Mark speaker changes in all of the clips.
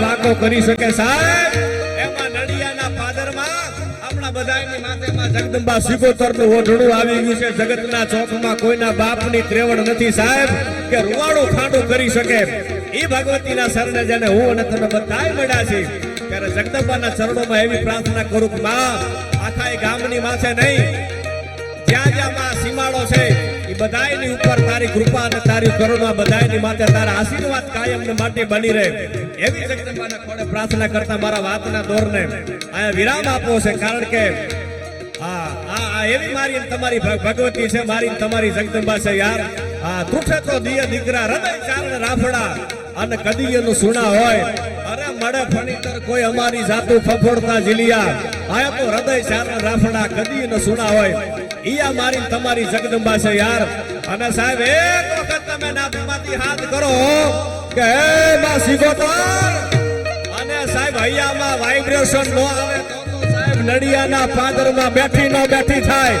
Speaker 1: વાતો કરી શકે સાહેબ. એમાં નડિયાના પાદરમાં આપણા બધાની માથેમાં જગદંબા સિકોતરનું ઓઢણું આવી ગયું છે. જગતના ચોકમાં કોઈના બાપની ત્રેવડ નથી સાહેબ કે રૂવાડું ખાંડું કરી શકે. એ ભગવતીના શરણે જેને હું અને તમે બધાય મળ્યા છે ત્યારે જગદંબાના ચરણોમાં એવી પ્રાર્થના કરું કે માં આખા એ ગામની માથે નહીં, જ્યાં જ્યાં માં સીમાડો છે એ બધાયની ઉપર તારી કૃપા અને તારી કરુણા બધાયની માથે તારા આશીર્વાદ કાયમને માટે બની રહે એવી જગદંબાના ખોળે પ્રાર્થના કરતા મારા વાતના દોરને આ વિરામ આપો છે. કારણ કે આ એવી મારી તમારી ભગવતી છે, મારી તમારી જગદંબા છે યાર. તૂટે તો દિયે દીકરા હૃદય ચારણ રાફડા અને કદીયનું સુણા હોય. અરે મળે ફણીતર કોઈ અમારી જાતું ફફોડતા જીલિયા આયા તો હૃદય ચારણ રાફડા કદીયનું સુણા હોય. ઈયા મારી તમારી જગદંબા છે યાર. અને સાહેબ એક વખત તમે નાભીમાંથી હાથ કરો કે હે માં સિકોતર, અને સાહેબ હૈયામાં વાઇબ્રેશન નો આવે તો સાહેબ નડિયાના પાદરમાં બેઠી નો બેઠી થાય.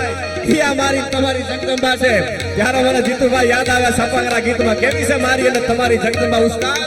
Speaker 1: ઈયા મારી તમારી જગદંબા છે. ત્યારે મને જીતુભાઈ યાદ આવે સપાગરા ગીતમાં કેવી છે મારી અને તમારી જગદંબા ઉસ્તાદ.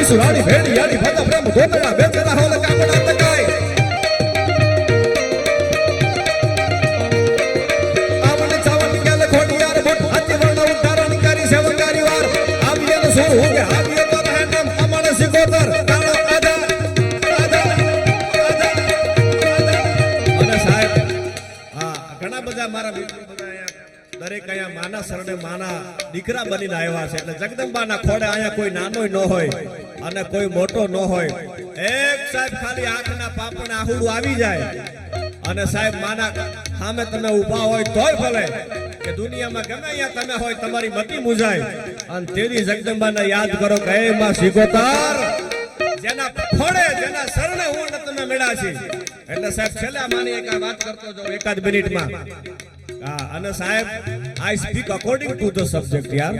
Speaker 1: સુરાણી ભેડી યાડી ભગા પ્રેમ ગોતડા Bechara hall કાપડા તકાય આવને ચાવન Cayley Khodiyar boat હાથી વર્ણ ઉદ્ધારણ કરી સેવકારી વાર આવીએ તો શું હોગે આવીએ તો રહે નામ અમારે સિકોતર તાળો આજા અને સાહેબ ઘણા બધા મારા મિત્રો બધા અહીંયા દરેક અહીંયા માના શરણે માના દીકરા બનીને આવ્યા છે. એટલે જગદંબાના ખોડે અહીંયા કોઈ નાનોય ન હોય અને કોઈ મોટો ન હોય. એક સાહેબ ખાલી આંખના પાપણ આહુડું આવી જાય અને સાહેબ માના સામે તમે ઊભા હોય તોય ભલે કે દુનિયામાં ગમે અહીંયા તમે હોય તમારી મતી મુજાય અને તેની જગદંબાને યાદ કરો કે હે માં સિકોતર, જેના ખોડે જેના શરણે હું અને તમે મેળા છે. એટલે સાહેબ છેલ્લે માની એક વાત કરતો જાઉં એકાદ મિનિટમાં. અને સાહેબ આઈ speak according to the subject યાર.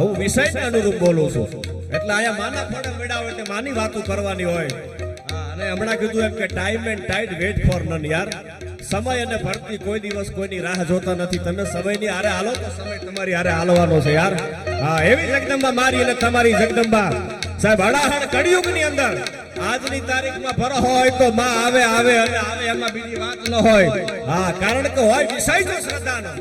Speaker 1: હું વિષયને અનુરૂપ બોલું છું. એટલે આયા માના ફોડે મેળાવ એટલે માની વાતો કરવાની હોય. અને હમણાં કીધું એમ કે time and tide wait for none યાર. સમય અને ભરતી કોઈ દિવસ કોઈની રાહ જોતા નથી. તમે સમયની હારે હાલો તો સમય તમારી હારે હાલવાનો છે યાર. એવી જગદંબા મારી અને તમારી જગદંબા સાહેબ હડાહડ કળિયુગની અંદર આજની તારીખમાં ભરો હોય તો માં આવે આવે અને આવે એમાં બીજી વાત ન હોય. કારણ કે હોય વિષય જો શ્રદ્ધાનો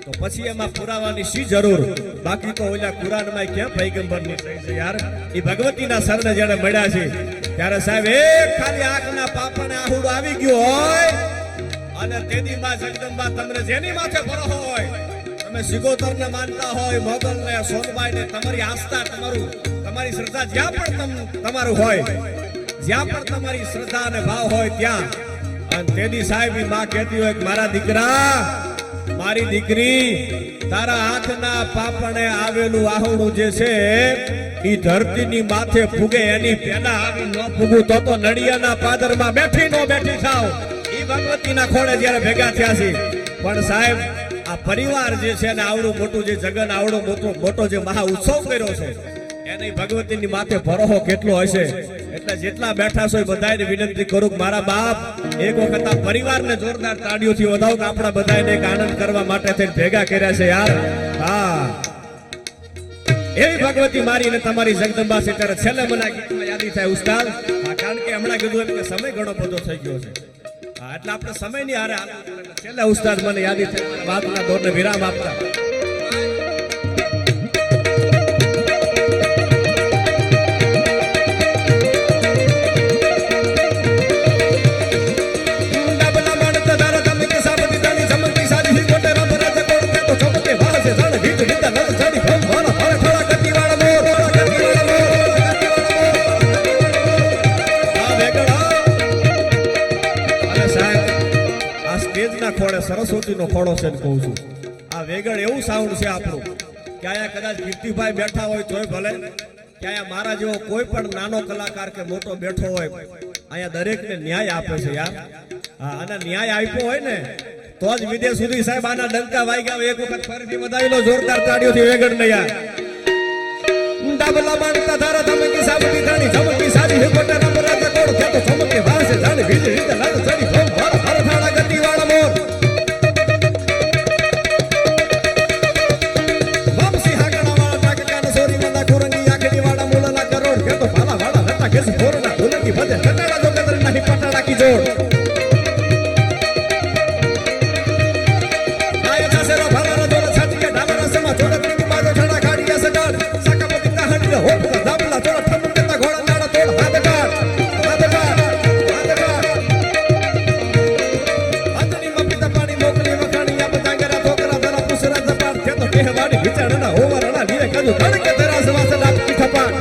Speaker 1: તો પછી એમાં પુરાવાની શી જરૂર. બાકી તો ઓલા કુરાનમાં ક્યાં પૈગંબરની થઈ છે યાર. એ ભગવતીના શરણે જેને મળ્યા છે ત્યારે સાહેબ એક ખાલી આંખના પાપણે આહુડું આવી ગયું હોય અને તેની માં જગદંબા તમને જેની માથે ભરો હોય, તમે સિકોતરને માનતા હોય, મોગલને, સોનબાઈને, તમારી આસ્થા તમારી શ્રદ્ધા જ્યાં પણ તમારું હોય, જ્યાં પણ તમારી શ્રદ્ધા અને ભાવ હોય ત્યાં. અને તેની સાહેબ માં કહેતી હોય કે મારા દીકરા મારી દીકરી તારા હાથના પાપણે આવેલું આહુડું જે છે ઈ ધરતીની માથે ફૂગે એની પેલા આવી ન ફૂગું તો નડિયાના પાદરમાં બેઠી નો બેઠી થાવ. ઈ ભગવતીના ખોળે જ્યારે ભેગા થયા છે. પણ સાહેબ આ પરિવાર જે છે ને આવડું મોટું જે જગન આવડો મોટો જે મહા ઉત્સવ કર્યો છે એની ભગવતીની માથે ભરોહો કેટલો હશે. એટલે જેટલા બેઠા છો બધાને વિનંતી કરું કે મારા બાપ એક વખત આ પરિવારને જોરદાર તાળીઓથી વધાવો કે આપણા બધાને એક આનંદ કરવા માટે થઈને ભેગા કર્યા છે યાર. એવી ભગવતી મારી અને તમારી જગદંબા છે. ત્યારે છેલ્લે મને આ ગીતમાં યાદી થાય ઉસ્તાદ. કારણ કે હમણાં કીધું એમ કે સમય ઘણો બધો થઈ ગયો છે. એટલે આપણે સમયની હારે છેલ્લે ઉસ્તાદ મને યાદી થાય વાતના દોરને વિરામ આપતા. ખોડે સરસ્વતીનો ખોડો છે કહું છું. આ વેગળ એવું સાઉન્ડ છે આપણું કે અહીંયા કદાચ કીર્તિભાઈ બેઠા હોય તોય ભલે, કે અહીંયા મારા જેવો કોઈ પણ નાનો કલાકાર કે મોટો બેઠો હોય, અહીંયા દરેકને ન્યાય આપે છે યાર. હા, અને ન્યાય આપ્યો હોય ને તો જ વિદેશ સુધી સાહેબ આના ડંકા વાગ્યા. એક વખત ફરીથી વધાવી લો જોરદાર તાળીઓથી વેગડ ને યાર. ડાબલા માણતા ધારા ધમકી સાબતી ધાણી ધમકી સારી હે કોટા નંબર રાજા કોડ કે તો ચમકે વાસે જાણે ભીજે રીતે લાડ ચડી ફોમ ભર ભર થાળા ગતિ વાળા મોર વામસી હાગણા વાળા ટાકકાના સોરી મંદા કોરંગી આખડી વાળા મૂળના કરોડ કે તો ભાલા વાળા નતા કેસ ફોરના ધોલકી બધે કટાડા જો કદર નહીં પટાડા કી જોડ આયા જાસેરો ભાલા દોર છાતી કે ઢાબરા સમા જોડકની મારો ઠાડા ગાડીયા સગાડ સાકાપતિ કાહડી હો દાબલા થોડા ઠમ કેતા ઘોડા નાડા તોડ હાથ કાઢ અંતની મપિતા પાણી મોકલી વખાણી આપ જાંગરા ઠોકરા ધરા પુસરા જપાટ કે તો કહેવાડી વિચારણા હોવરણા લીરે કજુ ધણ કે ધરા સવાસ લાપકી ઠપાટ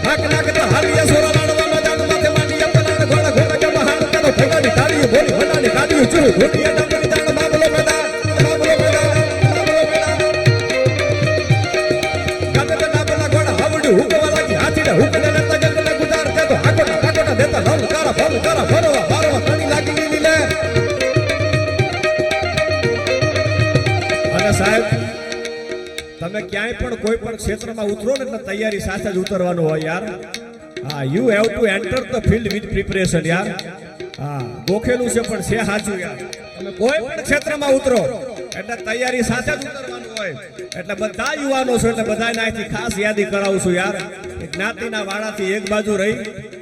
Speaker 1: હાક નાકતા હાલિયા સોરા લાડવા મજાન માથે માંડી અપનાણ ઘોડા ઘોડા કે મહાન કે તો ફેગાડી તાળી બોલી વડાની ગાડી ચૂ ઘોટિયા ડંગરી દાણ મામલો મેદાન હુકવા લાગી હાથીડા હુકને લેતા ગંગલે ગુજાર કે તો હાકોટા હાકોટા દેતા લલ કારા ભરવા ભરવા તણી લાગી લીલે. અને સાહેબ તમે ક્યાંય પણ કોઈ પણ ક્ષેત્રમાં ઉતરો ને એટલે તૈયારી સાથે જ ઉતરવાનું હોય યાર. હા, you have to enter the field with preparation યાર. હા, ગોખેલું છે પણ છે સાચું યાર. તમે કોઈ પણ ક્ષેત્રમાં ઉતરો એટલે તૈયારી સાથે જ ઉતરવાનું હોય. એટલે બધા યુવાનો છે એટલે બધાને અહીંથી ખાસ યાદી કરાવું છું યાર. જ્ઞાતિના વાળાથી એક બાજુ રહી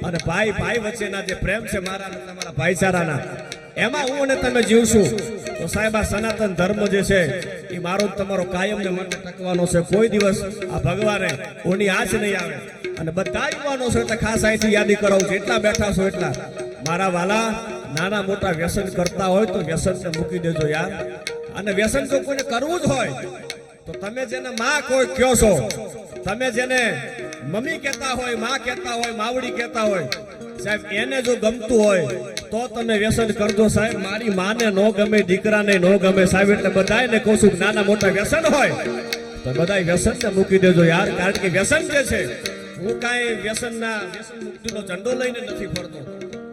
Speaker 1: અને ભાઈ ભાઈ વચ્ચેના જે પ્રેમ છે મારા અને તમારા ભાઈચારાના, એમાં હું અને તમે જીવશું તો સાહેબ આ સનાતન ધર્મ જે છે એ મારો તમારો કાયમને માટે ટકવાનો છે. કોઈ દિવસ આ ભગવાને ઓની આંચ નહીં આવે. અને બધા યુવાનો છે એટલે ખાસ અહીંથી યાદી કરાવું છું. એટલા બેઠા છો એટલા મારા વાલા નાના મોટા વ્યસન કરતા હોય તો વ્યસનને મૂકી દેજો યાર. અને વ્યસન તો કોઈને કરવું જ હોય તો તમે જેને માં કોઈ કયો છો, તમે જેને મમ્મી કહેતા હોય, માં કહેતા હોય, માવડી કહેતા હોય, સાહેબ એને જો ગમતું હોય તો તમે વ્યસન કરજો સાહેબ. મારી માને નો ગમે, દીકરાને નો ગમે સાહેબ. એટલે બધાને કહું છું નાના મોટા વ્યસન હોય તો બધા વ્યસનને મૂકી દેજો યાર. કારણ કે વ્યસન જે છે, હું કાંઈ વ્યસન મુક્તિનો ઝંડો લઈને નથી ફરતો,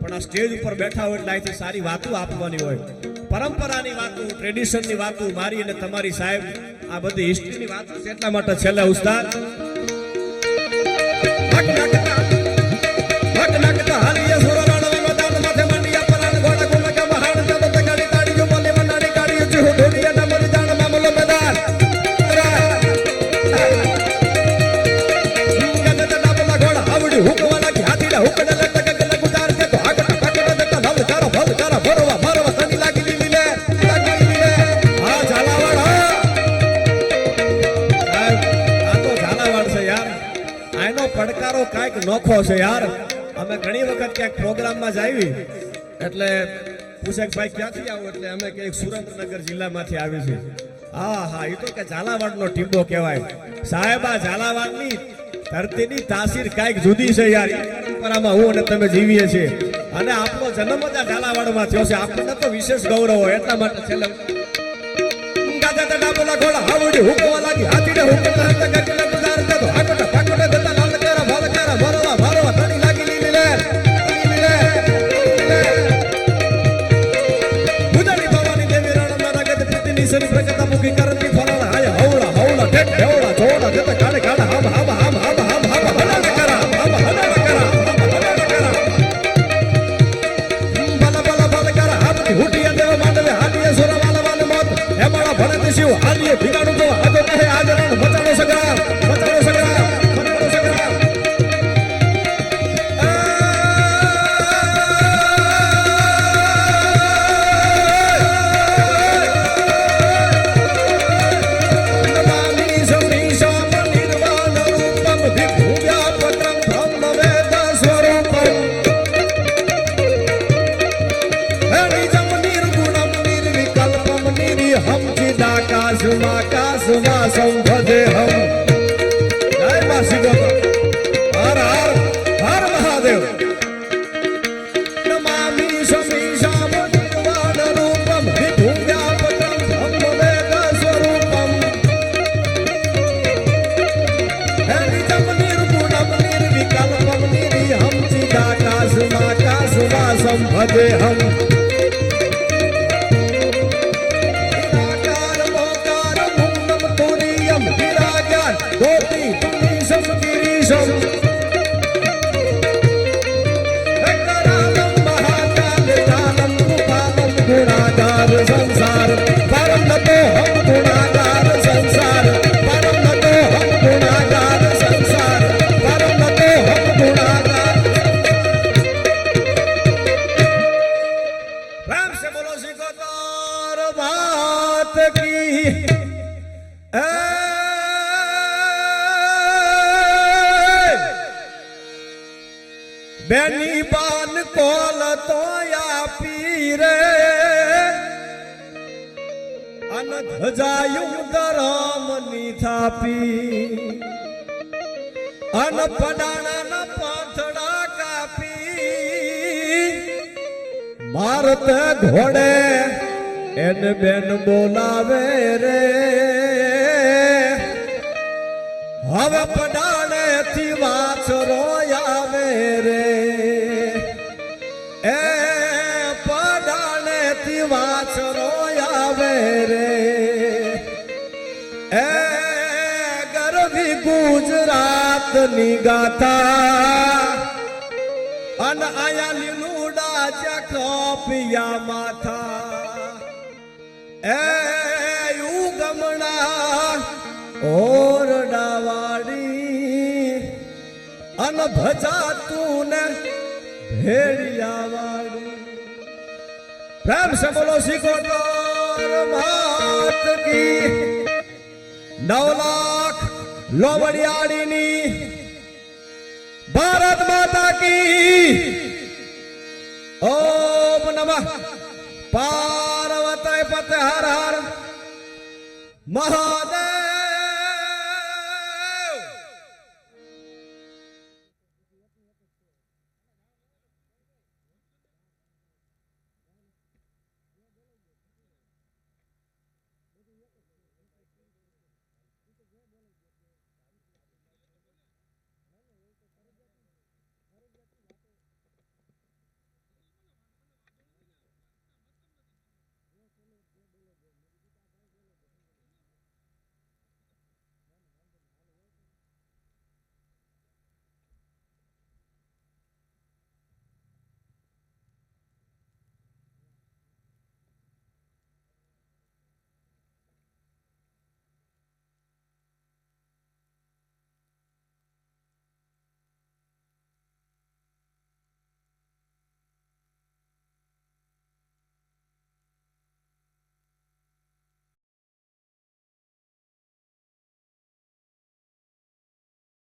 Speaker 1: પણ આ સ્ટેજ ઉપર બેઠા હોય એટલે અહીંથી સારી વાતો આપવાની હોય. પરંપરાની વાતો, ટ્રેડિશનની વાતો મારી અને તમારી સાહેબ આ બધી હિસ્ટ્રીની વાતો છે. એટલા માટે છેલ્લે ઉસ્તાદ હાલિયા સોરા લાડવા મેદાન માથે માંડિયા પરાણ ઘોડા ઘોડા કે મહાન તો તગાડી તાડીઓ બોલે મનાડી કાડીઓ ચૂ ઢોલિયા ડમર જાણ મામલો મેદાન ગગત ડાબલા ઘોડા આવડી હુકવા લાગી હાથીડા હુકડે લેતા ગગલે ગુજાર કે તો આગળ આગળ દેતા લવ કારા ભરવા ભરવા તની લાગી લીલે હા ઝાલાવાડ સાહેબ આ તો ઝાલાવાડ છે યાર. આનો પડકારો કાંઈક નોખો છે યાર. અમે ઘણી વખત ક્યાંક પ્રોગ્રામમાં જ આવી એટલે પૂછે કે ભાઈ ક્યાંથી આવો, એટલે અમે કે સુરેન્દ્રનગર જિલ્લામાંથી આવી છે. હા હા, એ તો કે ઝાલાવાડનો ટીંબો કહેવાય સાહેબ. આ ઝાલાવાડની ધરતીની તાસીર કાંઈક જુદી છે યાર. એ પરંપરામાં હું અને તમે જીવીએ છીએ અને આપણો જન્મ જ આ ઝાલાવાડમાં થયો છે. આપણને તો વિશેષ ગૌરવ હોય. એટલા માટે છેલ્લે ગાદા ડાબલા ઘોડા હાવડી હુકવા લાગી હાથીડે હુકવા હતા ગગલે ગુજાર કે તો હાકોટા હાકોટા દેતા લાલ કારા ભરવા ભરવા તણી લાગી લીલે ગુજારી ભવાની દેવી રણમાં રગત પ્રીતિની સરી પ્રગટા મુખી કરતી ફરાળ હાય હવળા હવળા ઠેક ઠેવળા જોડા દેતા કાળે કાળા હાબ હાબ હાબ હાબ હાબ હાબ હડાડ કરા હાબ હડાડ કરા બલા બલા બલા કરા હાબની હુટિયા દેવ માંડવે હાલિયા સોરા વાલા વાલે મોત હે મારા ભરત શિવ હાલિયે ભીગાડું તો આગો કહે આદરણ બચાડો સગરા બચાડો સગરા બચાડો સગરા संभजे हम जय मासी हर हर हर महादेव नमामि शमी श्याम निर्वाण रूपम विभुव्यापकं બેની બાન કોલ તો આપી રે અન ધજાયું ધરમ ની થાપી અન પડાણા ના પાથડા કાપી મારત ઘોડે એને બેન બોલાવે રે હવે પડાણે થી વાછરો આવે રે એ પડાણે થી વાછરો આવે રે એ ગરવી ગુજરાત ની ગાથા અન આયા લીલુડા ચખપિયા માથા એ યુગમણા ઓરડાવાડી અન ભજાતું ને ભેડિયાવાડી પ્રેમ સે બોલો સિકોતર માત કી 9 લાખ લોવડિયાડીની ભારત માતા કી ઓમ નમઃ પાર્વતી પતે હર હર મહાદેવ